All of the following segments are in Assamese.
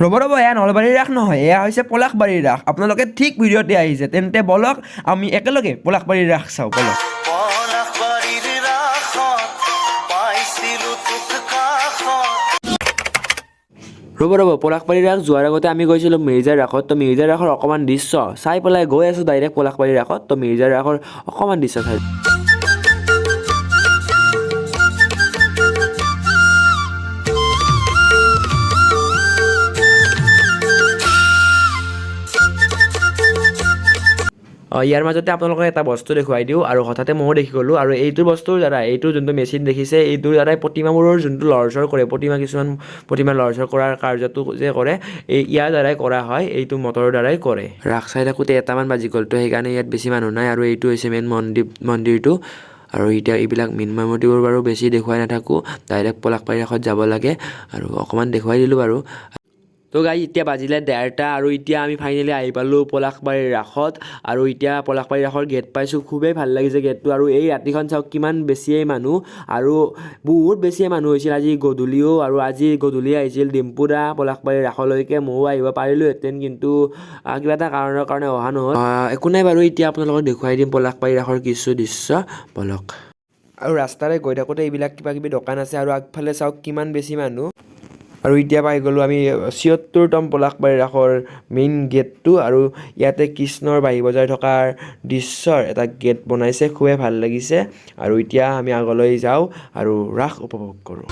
ৰ'ব এয়া নলবাৰীৰ ৰাস নহয়, এয়া হৈছে পলাশবাৰীৰ ৰাস। আপোনালোকে ঠিক ভিডিঅ'তে আহিছে, তেন্তে বলক আমি একেলগে পলাশবাৰীৰ ৰাস চাওঁ, বলক। ৰ'ব পলাশবাৰীৰ ৰাস যোৱাৰ আগতে আমি গৈছিলোঁ মিৰ্জাৰ ৰাসত। তো মিৰ্জাৰ ৰাসৰ অকণমান দৃশ্য চাই পেলাই গৈ আছোঁ ডাইৰেক্ট পলাশবাৰীৰ ৰাসত। তো মিৰ্জাৰ ৰাসৰ অকণমান দৃশ্য চাই ইয়াৰ মাজতে আপোনালোকক এটা বস্তু দেখুৱাই দিওঁ, আৰু হঠাতে ময়ো দেখি গ'লোঁ। আৰু এইটো বস্তুৰ দ্বাৰা, এইটো যোনটো মেচিন দেখিছে, এইটোৰ দ্বাৰাই প্ৰতিমাবোৰৰ যোনটো লৰচৰ কৰে, কিছুমান প্ৰতিমা লৰচৰ কৰাৰ কাৰ্যটো যে কৰে, ইয়াৰ দ্বাৰাই কৰা হয়, এইটো মটৰৰ দ্বাৰাই কৰে। ৰাস চাই থাকোঁতে 1মান বাজি গ'ল, তো সেইকাৰণে ইয়াত বেছি মানুহ নাই। আৰু এইটো হৈছে মেইন মন্দিৰটো। আৰু এতিয়া এইবিলাক মৃন্ময় মূৰ্তিবোৰ বাৰু বেছি দেখুৱাই নাথাকোঁ, ডাইৰেক্ট পলাশবাৰী ৰাসত যাব লাগে, আৰু অকণমান দেখুৱাই দিলোঁ বাৰু। তো গাইজ এতিয়া বাজিলে 1:30, আৰু এতিয়া আমি ফাইনেলি আহি পালোঁ পলাশবাৰীৰ ৰাসত। আৰু এতিয়া পলাশবাৰীৰ ৰাসৰ গেট পাইছোঁ, খুবেই ভাল লাগিছে গেটটো। আৰু এই ৰাতিখন চাওক কিমান বেছিয়ে মানুহ, আৰু বহুত বেছিয়ে মানুহ হৈছিল আজি গধূলিও। আৰু আজি গধূলি আহিছিল ডিম্পু দা পলাশবাৰীৰ ৰাসলৈকে, ময়ো আহিব পাৰিলোঁহেঁতেন, কিন্তু কিবা এটা কাৰণৰ কাৰণে অহা নহ'ল। একো নাই বাৰু, এতিয়া আপোনালোকক দেখুৱাই দিম পলাশবাৰীৰ ৰাসৰ কিছু দৃশ্য, বলক। আৰু ৰাস্তাৰে গৈ থাকোঁতে এইবিলাক কিবা কিবি দোকান আছে, আৰু আগফালে চাওক কিমান বেছি মানুহ। আৰু এতিয়া পাই গ'লোঁ আমি ৭৬তম পলাশবাৰী ৰাসৰ মেইন গেটটো। আৰু ইয়াতে কৃষ্ণৰ বাঁহী বজাই থকাৰ দৃশ্যৰ এটা গেট বনাইছে, খুবেই ভাল লাগিছে। আৰু এতিয়া আমি আগলৈ যাওঁ আৰু ৰাস উপভোগ কৰোঁ।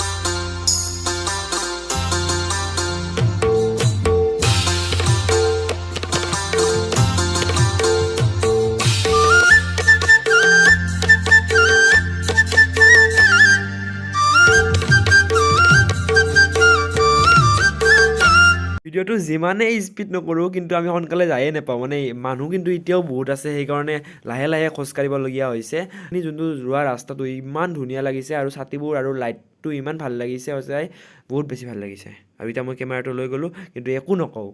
ভিডিঅ'টো যিমানেই স্পীড নকৰোঁ, কিন্তু আমি সোনকালে যায়ে নাপাওঁ, মানে মানুহ কিন্তু এতিয়াও বহুত আছে, সেইকাৰণে লাহে লাহে খোজকাঢ়িবলগীয়া হৈছে। যোনটো যোৱা ৰাস্তাটো ইমান ধুনীয়া লাগিছে, আৰু ছাতিবোৰ আৰু লাইটটো ইমান ভাল লাগিছে, সঁচাই বহুত বেছি ভাল লাগিছে। আৰু এতিয়া মই কেমেৰাটো লৈ গ'লোঁ, কিন্তু একো নকওঁ।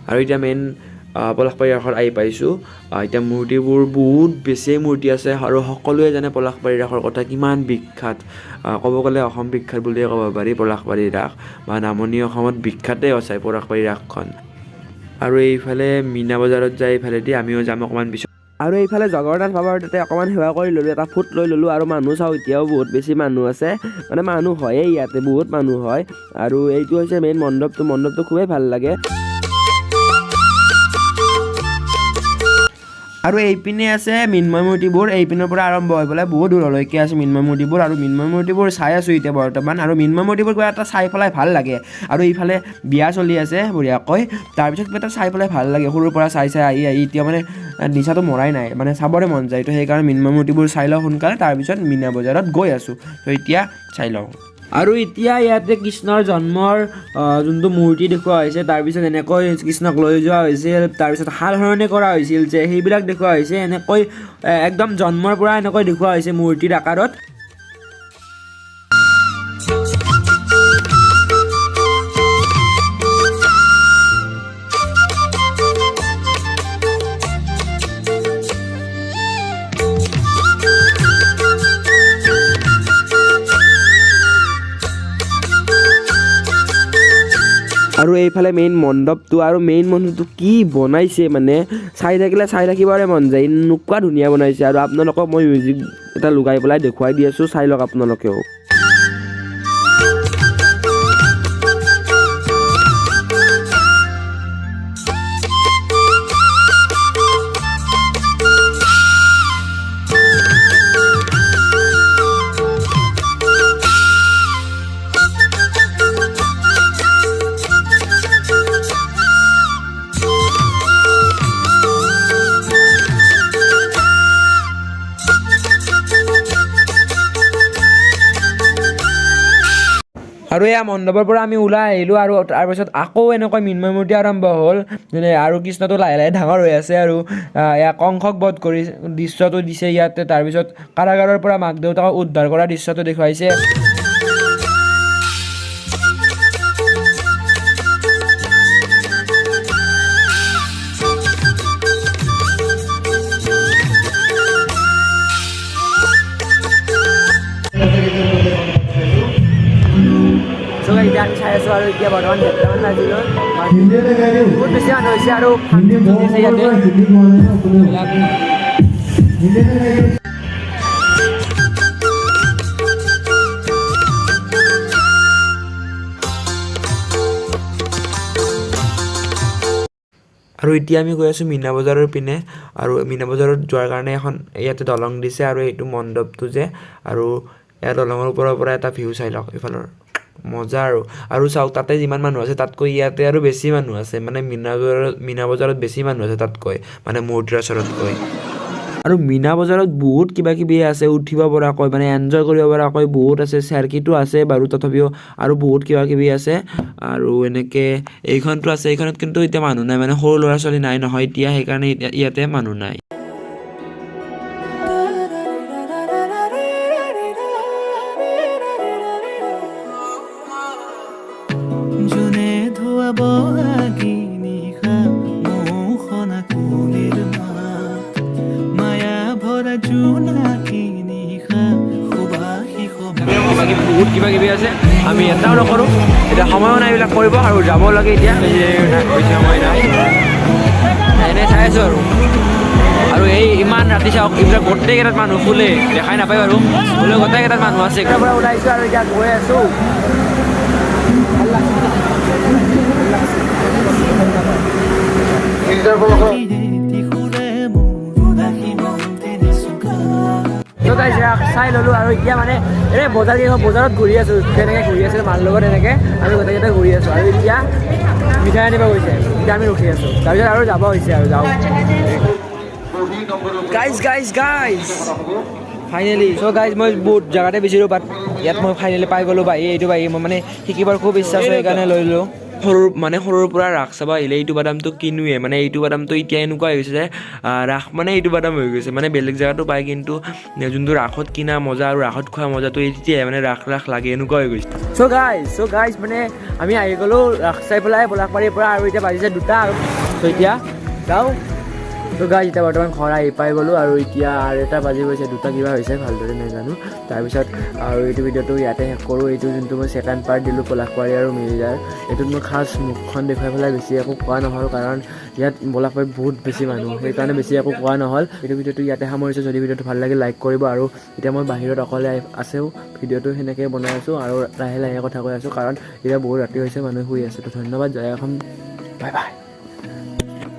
আৰু এতিয়া মেইন পলাশবাৰী ৰাসত আহি পাইছোঁ। এতিয়া মূৰ্তিবোৰ বহুত বেছিয়ে মূৰ্তি আছে, আৰু সকলোৱে জানে পলাশবাৰী ৰাসৰ কথা কিমান বিখ্যাত। ক'ব গ'লে অসম বিখ্যাত বুলিয়ে ক'ব পাৰি পলাশবাৰী ৰাস, বা নামনি অসমত বিখ্যাতেই সঁচাই পলাশবাৰী ৰাসখন। আৰু এইফালে মীনা বজাৰত যায়, এইফালেদি আমিও যাম অকণমান পিছত। আৰু এইফালে জগন্নাথ বাবাৰ তাতে অকণমান সেৱা কৰি ল'লোঁ, এটা ফুট লৈ ল'লোঁ। আৰু মানুহ চাওঁ, এতিয়াও বহুত বেছি মানুহ আছে, মানে মানুহ হয়েই ইয়াতে, বহুত মানুহ হয়। আৰু এইটো হৈছে মেইন মণ্ডপটো খুবেই ভাল লাগে। আৰু এইপিনে আছে মৃন্ময় মূৰ্তিবোৰ, এইপিনৰ পৰা আৰম্ভ হৈ পেলাই বহুত দূৰলৈকে আছে মৃন্ময় মূৰ্তিবোৰ। আৰু মৃন্ময় মূৰ্তিবোৰ চাই আছোঁ এতিয়া বৰ্তমান। আৰু মৃন্ময় মূৰ্তিবোৰ কিবা এটা চাই পেলাই ভাল লাগে। আৰু এইফালে বিয়া চলি আছে বঢ়িয়াকৈ, তাৰপিছত কিবা এটা চাই পেলাই ভাল লাগে। সৰুৰ পৰা চাই আহি এতিয়া মানে নিচাটো মৰাই নাই, মানে চাবৰে মন যায়। তো সেইকাৰণে মৃন্ময় মূৰ্তিবোৰ চাই লওঁ সোনকালে, তাৰপিছত মীনা বজাৰত গৈ আছোঁ। তো এতিয়া চাই লওঁ। আৰু এতিয়া ইয়াতে কৃষ্ণৰ জন্মৰ যোনটো মূৰ্তি দেখুওৱা হৈছে, তাৰপিছত এনেকৈ কৃষ্ণক লৈ যোৱা হৈছিল, তাৰপিছত সাল সলনি কৰা হৈছিল যে, সেইবিলাক দেখুওৱা হৈছে। এনেকৈ একদম জন্মৰ পৰা এনেকৈ দেখুওৱা হৈছে মূৰ্তিৰ আকাৰত। আৰু এইফালে মেইন মণ্ডপটো, আৰু মেইন মণ্ডপটো কি বনাইছে, মানে চাই থাকিবৰে মন যায়, এনেকুৱা ধুনীয়া বনাইছে। আৰু আপোনালোকক মই মিউজিক এটা লগাই পেলাই দেখুৱাই দি আছোঁ, চাই লওক আপোনালোকেও। আৰু এয়া মণ্ডপৰ পৰা আমি ওলাই আহিলোঁ, আৰু তাৰপিছত আকৌ এনেকৈ মৃন্ময় মূৰ্তি আৰম্ভ হ'ল, যেনে আৰু কৃষ্ণটো লাহে লাহে ডাঙৰ হৈ আছে। আৰু এয়া কংসক বধ কৰি দৃশ্যটো দিছে ইয়াতে। তাৰপিছত কাৰাগাৰৰ পৰা মাক দেউতাকক উদ্ধাৰ কৰা দৃশ্যটো দেখুৱাইছে। আমি চাই আছোঁ আৰু এতিয়া বৰ্তমান 1:30মান বাজিলৈ বহুত বেছি মানুহ হৈছে আৰু ইয়াতে আৰু এতিয়া আমি গৈ আছোঁ মীনা বজাৰৰ পিনে আৰু মীনা বজাৰত যোৱাৰ কাৰণে এখন ইয়াতে দলং দিছে আৰু এইটো মণ্ডপটো যে আৰু ইয়াৰ দলঙৰ ওপৰৰ পৰা এটা ভিউ চাই লওক এইফালৰ মজা আৰু চাওক তাতে যিমান মানুহ আছে তাতকৈ ইয়াতে আৰু বেছি মানুহ আছে মানে মীনা বজাৰত বেছি মানুহ আছে তাতকৈ মানে মূৰ্তিৰ ওচৰতকৈ আৰু মীনা বজাৰত বহুত কিবা কিবি আছে উঠিব পৰাকৈ মানে এনজয় কৰিব পৰাকৈ বহুত আছে চাৰ্কিটো আছে বাৰু তথাপিও আৰু বহুত কিবা কিবি আছে আৰু এনেকে এইখনটো আছে এইখনত কিন্তু এতিয়া মানুহ নাই মানে সৰু ল'ৰা ছোৱালী নাই নহয় এতিয়া সেইকাৰণে ইয়াতে মানুহ নাই জোনে ধুৱাব নিশা মোহনা কুলিৰ মাত মায়া ভৰা জোনাকী নিশা সুবাসী বহুত কিবা কিবি আছে আমি এটাও নকৰোঁ এতিয়া সময়ো নাই এইবিলাক কৰিব আৰু যাব লাগে এতিয়া সময় নাই এনে চাই আছোঁ আৰু এই ইমান ৰাতি চাওক এইবিলাক গোটেইকেইটাত মানুহ ফুলে দেখাই নাপায় বাৰু ফুলে গোটেইকেইটাত মানুহ আছে এতিয়াৰ পৰা ওলাইছোঁ আৰু এতিয়া গৈ আছোঁ চাই ল'লোঁ আৰু এতিয়া মানে এই বজাৰত ঘূৰি আছোঁ তেনেকৈ ঘূৰি আছোঁ মানুহৰ লগত এনেকৈ আমি গোটেইকেইটা ঘূৰি আছোঁ আৰু এতিয়া মিঠাই আনিব গৈছে এতিয়া আমি ৰখি আছোঁ তাৰপিছত আৰু যাব হৈছে আৰু যাওঁ গাইজ ফাইনেলি চ' গাইজ মই বহুত জেগাতে বিচাৰোঁ বাট ইয়াত মই ফাইনেলি পাই গ'লোঁ এইটো মই মানে শিকিবৰ খুব ইচ্ছা আছে সেইকাৰণে লৈ ল'লোঁ সৰুৰ পৰা ৰাস চাব আহিলে এইটো বাদামটো কিনোৱে মানে এইটো বাদামটো এতিয়া এনেকুৱা হৈ গৈছে যে ৰাস মানে এইটো বাদাম হৈ গৈছে মানে বেলেগ জেগাতো পায় কিন্তু যোনটো ৰাসত কিনা মজা আৰু ৰাসত খোৱা মজাটো এতিয়াই মানে ৰাস লাগে এনেকুৱা হৈ গৈছে চ' গাইজ মানে আমি আহি গ'লোঁ ৰাস চাই পেলাই পলাশবাৰীৰ পৰা আৰু এতিয়া বাজিছে 2টা আৰু চ' এতিয়া যাওঁ ত' গাইজ এতিয়া বৰ্তমান ঘৰ আহি পাই গ'লোঁ আৰু এতিয়া আৰু 1টা বাজি গৈছে 2টা কিবা হৈছে ভালদৰে নাজানো তাৰপিছত আৰু এইটো ভিডিঅ'টো ইয়াতে শেষ কৰোঁ এইটো যোনটো মই ছেকেণ্ড পাৰ্ট দিলোঁ পলাশবাৰী আৰু মিৰ্জাৰ এইটোত মই খাছ মুখখন দেখুৱাই পেলাই বেছি একো কোৱা নহ'ল কাৰণ ইয়াত পলাশবাৰীত বহুত বেছি মানুহ সেইকাৰণে বেছি একো কোৱা নহ'ল এইটো ভিডিঅ'টো ইয়াতে সামৰিছোঁ যদি ভিডিঅ'টো ভাল লাগে লাইক কৰিব আৰু এতিয়া মই বাহিৰত অকলে আছেও ভিডিঅ'টো সেনেকৈ বনাই আছোঁ আৰু লাহে লাহে কথা কৈ আছোঁ কাৰণ এতিয়া বহুত ৰাতি হৈছে মানুহে শুই আছে তো ধন্যবাদ জয় অসম বাই বাই